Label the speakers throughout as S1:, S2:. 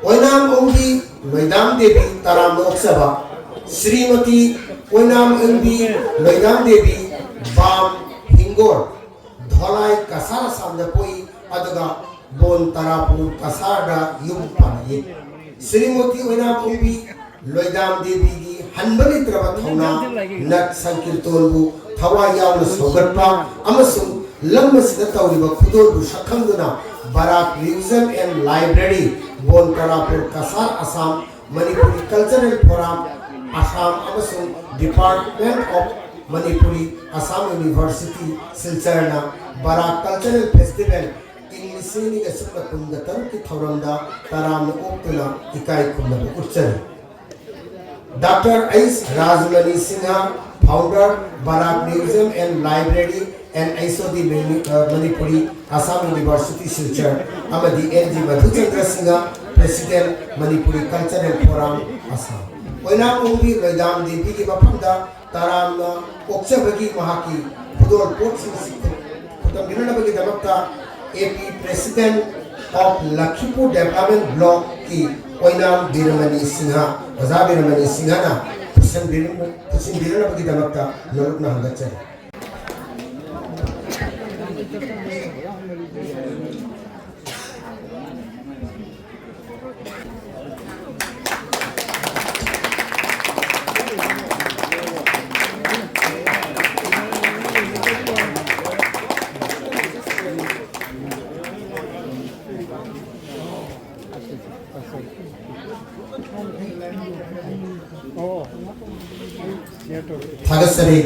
S1: ओइनाम ओंगी लोइदाम देवी ताराम नोक्सबा श्रीमती ओइनाम ओंगी लोइदाम देवी balm हिंगोर धोलाई कसार सामने पोई अदगा bone Tarapur कसारदा yum पानी श्रीमती ओइनाम ओंगी लोइदाम देवी की हनबली तरफ थौना नट संकीर्तोलबु थवा यावल सोगटपा अमसुम लम्मसिदा तौरिबा खुदोलबु सखंगुना बराक म्यूजियम एंड लाइब्रेरी बोन तारापुर कसार असम मणिपुरी कल्चरल फोरम असम अमसुम department of Manipuri Assam university सिलचरना बराक कल्चरल फेस्टिवल इंग्लिशनी के सुपर कुंदतर की थौरंदा ताराम ओक्तला इकाई कुंदब उच्चर doctor S Rajmani Singh founder Barak museum and library and ISOD Manipuri Assam University Silchar Amadi NG Madhuchandra Singha President Manipuri Cultural Forum Assam Oina Ungi Loidam Devi ki mafamda taram oksabagi mahaki pudol boxing kutam binanabagi damakta AP President of Lakhipur Development Block ki Oinam Biramani Singha Waza Biramani Singha na pusin binanabagi damakta lorukna hangacha Thagasari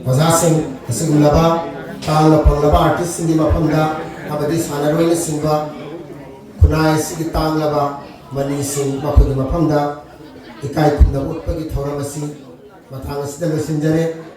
S1: Wazasing Sigulaba Tala Pangaba artist Singi Mapanda Abadi Sanarway Singba Kunai Sigi Tanglaba Mani Sing Mapudi Mapanda Ikai Kunda Utpagi Thoramasi Matangasida Messenger